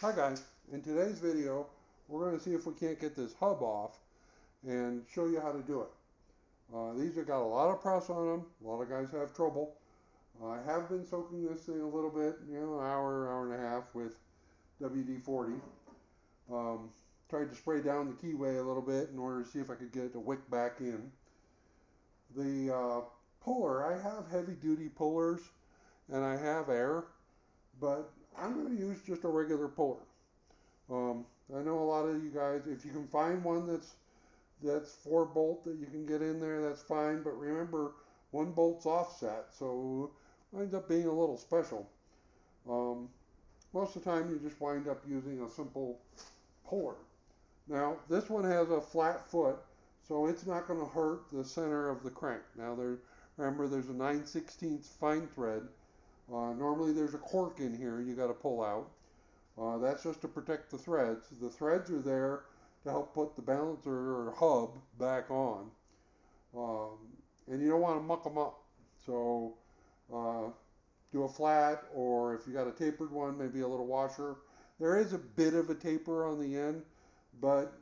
Hi guys, in today's video we're going to see if we can't get this hub off and show you how to do it. These have got a lot of press on them, a lot of guys have trouble. I have been soaking this thing a little bit, an hour, hour and a half with WD-40. Um, Tried to spray down the keyway a little bit in order to see if I could get it to wick back in. The puller, I have heavy duty pullers and I have air, but I'm going to use just a regular puller. I know a lot of you guys, if you can find one that's 4 bolt that you can get in there, that's fine. But remember, one bolt's offset, so it ends up being a little special. Um, Most of the time, you just wind up using a simple puller. Now, this one has a flat foot, so it's not going to hurt the center of the crank. Now, remember, there's a 9/16 fine thread. Normally, there's a cork in here you got to pull out. That's just to protect the threads. The threads are there to help put the balancer or hub back on. Um, and you don't want to muck them up. So uh, do a flat, or if you got a tapered one, maybe a little washer. There is a bit of a taper on the end, but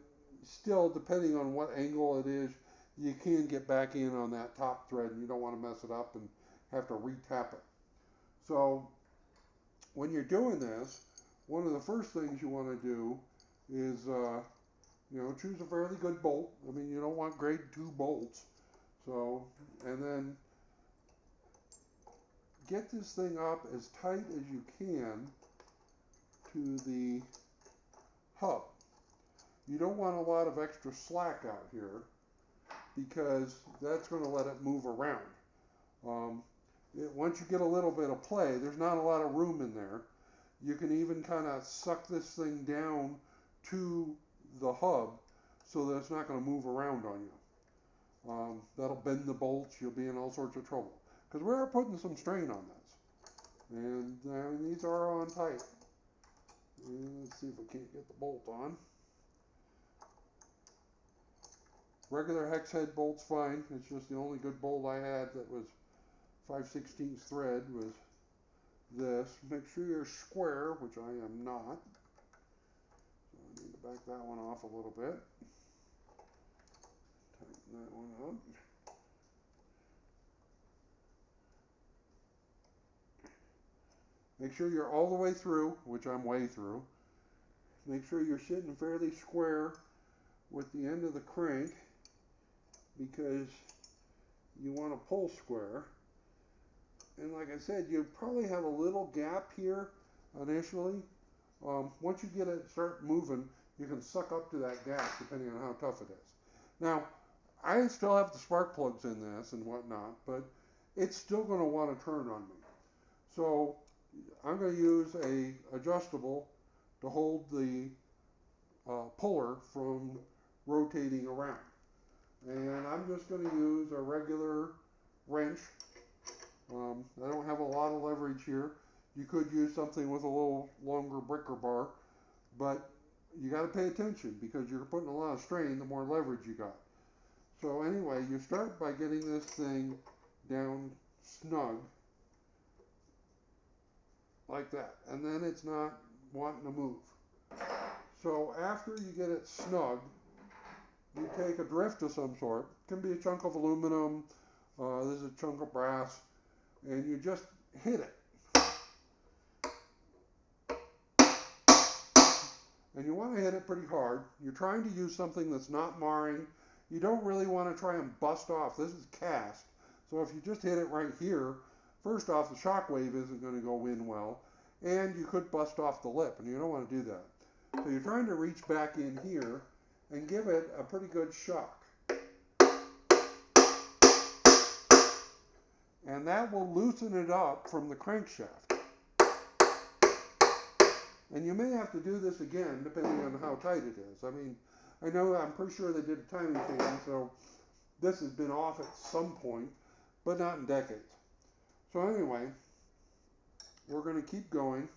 still, depending on what angle it is, you can get back in on that top thread, and you don't want to mess it up and have to retap it. So when you're doing this, one of the first things you want to do is, choose a fairly good bolt. I mean, you don't want grade 2 bolts. So, and then get this thing up as tight as you can to the hub. You don't want a lot of extra slack out here because that's going to let it move around. Once you get a little bit of play, there's not a lot of room in there. You can even kind of suck this thing down to the hub so that it's not going to move around on you. That'll bend the bolts. You'll be in all sorts of trouble because we are putting some strain on this. And these are on tight. And let's see if we can't get the bolt on. Regular hex head bolt's fine. It's just the only good bolt I had that was 5/16 thread was this. Make sure you're square, which I am not. So I need to back that one off a little bit. Tighten that one up. Make sure you're all the way through, which I'm way through. Make sure you're sitting fairly square with the end of the crank because you want to pull square. And like I said, you probably have a little gap here initially. Once you get it start moving, you can suck up to that gap depending on how tough it is. Now, I still have the spark plugs in this and whatnot, but it's still going to want to turn on me. So I'm going to use a adjustable to hold the puller from rotating around. And I'm just going to use a regular wrench. I don't have a lot of leverage here. You could use something with a little longer breaker bar, but you got to pay attention because you're putting a lot of strain the more leverage you got. So anyway, you start by getting this thing down snug like that, and then it's not wanting to move. So after you get it snug, you take a drift of some sort. It can be a chunk of aluminum, this is a chunk of brass, and you just hit it. And you want to hit it pretty hard. You're trying to use something that's not marring. You don't really want to try and bust off. This is cast. So if you just hit it right here, first off, the shock wave isn't going to go in well. And you could bust off the lip, and you don't want to do that. So you're trying to reach back in here and give it a pretty good shock. And that will loosen it up from the crankshaft. And you may have to do this again depending on how tight it is. I mean, I'm pretty sure they did a timing chain, so this has been off at some point, but not in decades. So anyway, we're going to keep going.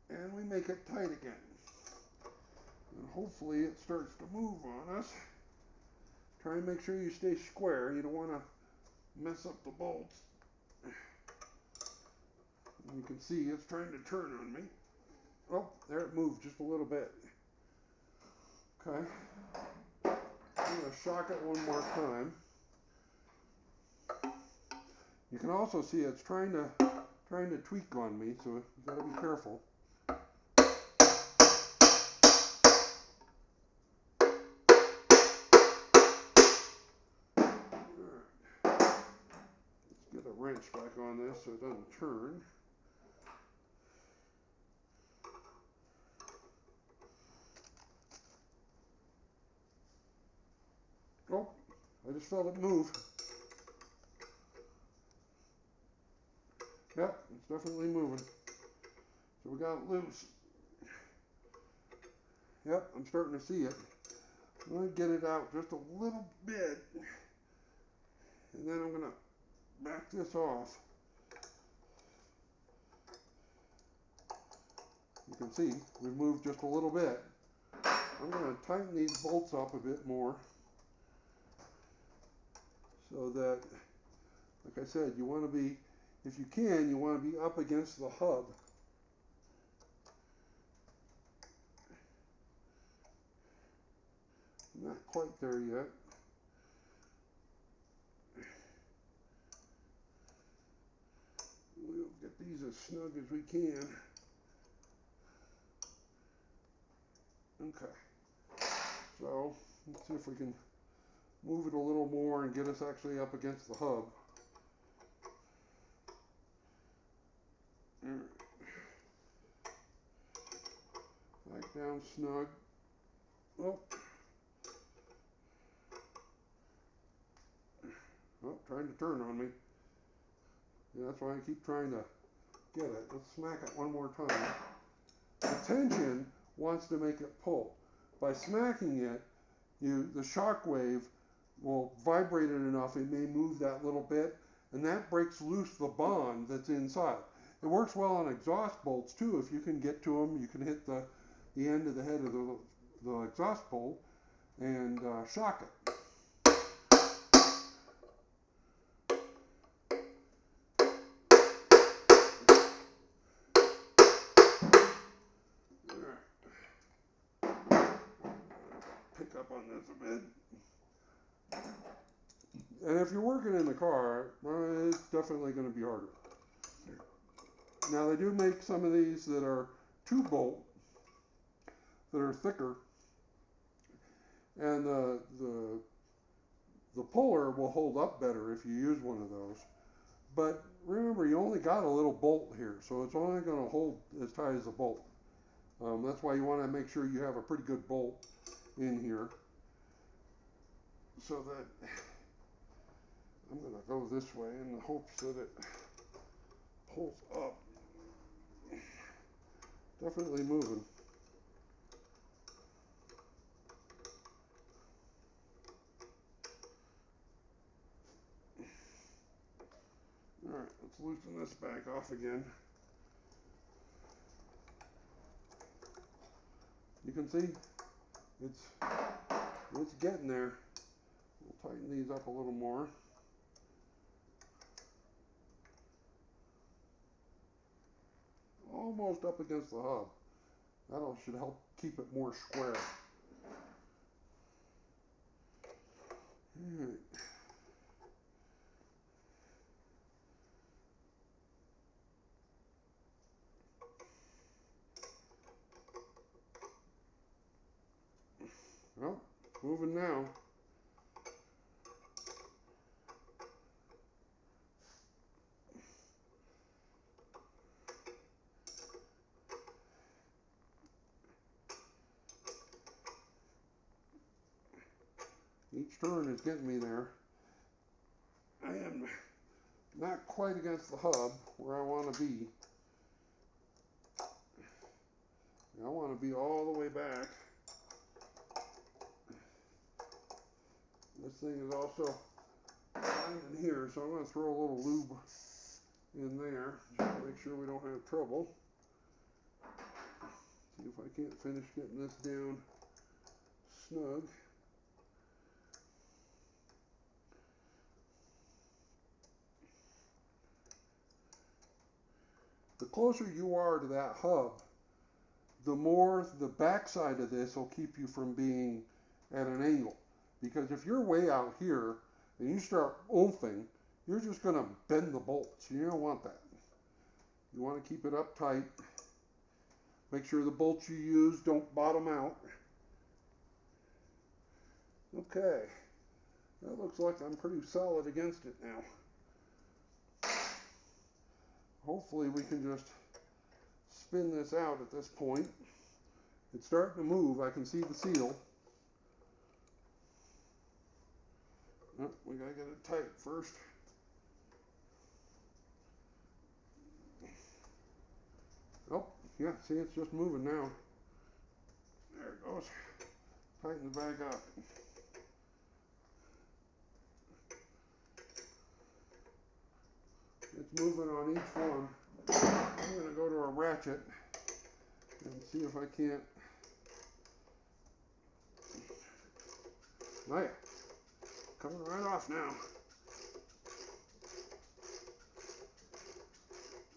And we make it tight again. And hopefully it starts to move on us. Try and make sure you stay square. You don't want to mess up the bolts. You can see it's trying to turn on me. Oh, there it moved just a little bit. Okay. I'm going to shock it one more time. You can also see it's trying to tweak on me, so you got to be careful. Get a wrench back on this so it doesn't turn. Oh, I just felt it move. Yep, it's definitely moving. So we got it loose. Yep, I'm starting to see it. I'm going to get it out just a little bit. And then I'm going to back this off. You can see we've moved just a little bit. I'm going to tighten these bolts up a bit more so that, like I said, you want to be, if you can, you want to be up against the hub. Not quite there yet. We'll get these as snug as we can. Okay, so let's see if we can move it a little more and get us actually up against the hub. Back down snug. Oh. Oh, trying to turn on me. Yeah, that's why I keep trying to get it. Let's smack it one more time. The tension wants to make it pull. By smacking it, the shock wave will vibrate it enough, it may move that little bit, and that breaks loose the bond that's inside. It works well on exhaust bolts too. If you can get to them, you can hit the end of the head of the exhaust bolt and shock it. Pick up on this a bit. And if you're working in the car, it's definitely going to be harder. Now they do make some of these that are 2-bolt, that are thicker, and the puller will hold up better if you use one of those. But remember, you only got a little bolt here, so it's only going to hold as tight as a bolt. That's why you want to make sure you have a pretty good bolt in here, so that I'm going to go this way in the hopes that it pulls up. Definitely moving. Alright, let's loosen this back off again. You can see it's getting there. We'll tighten these up a little more. Almost up against the hub. That should help keep it more square. Alright. Well, moving now. Each turn is getting me there. I am not quite against the hub where I want to be. I want to be all the way back. This thing is also lined in here, so I'm going to throw a little lube in there just to make sure we don't have trouble. See if I can't finish getting this down snug. the closer you are to that hub, the more the backside of this will keep you from being at an angle. Because if you're way out here and you start oofing, you're just going to bend the bolts. You don't want that. You want to keep it up tight. Make sure the bolts you use don't bottom out. Okay, that looks like I'm pretty solid against it now. Hopefully we can just spin this out at this point. It's starting to move. I can see the seal. Oh, we gotta get it tight first. Oh, yeah, see, it's just moving now. There it goes. Tighten the bag up. It's moving on each one. I'm going to go to a ratchet and see if I can't. Oh yeah, coming right off now.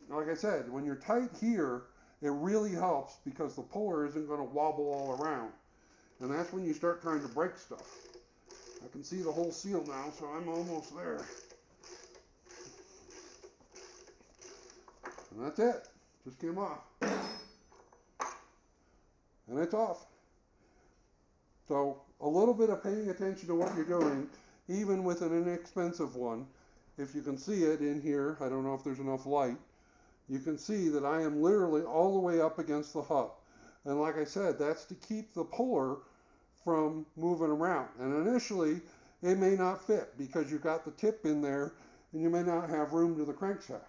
Like I said, when you're tight here, it really helps because the puller isn't going to wobble all around. And that's when you start trying to break stuff. I can see the whole seal now, so I'm almost there. And that's it. Just came off. And it's off. So a little bit of paying attention to what you're doing, even with an inexpensive one. If you can see it in here, I don't know if there's enough light, you can see that I am literally all the way up against the hub. And like I said, that's to keep the puller from moving around. And initially, it may not fit because you've got the tip in there and you may not have room to the crankshaft.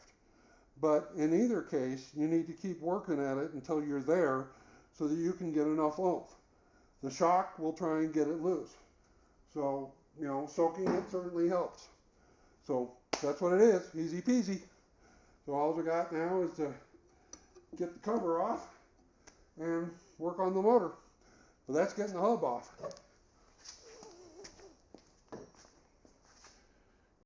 But in either case, you need to keep working at it until you're there so that you can get enough oomph. The shock will try and get it loose. So, you know, soaking it certainly helps. So that's what it is, easy peasy. So all we got now is to get the cover off and work on the motor. But that's getting the hub off.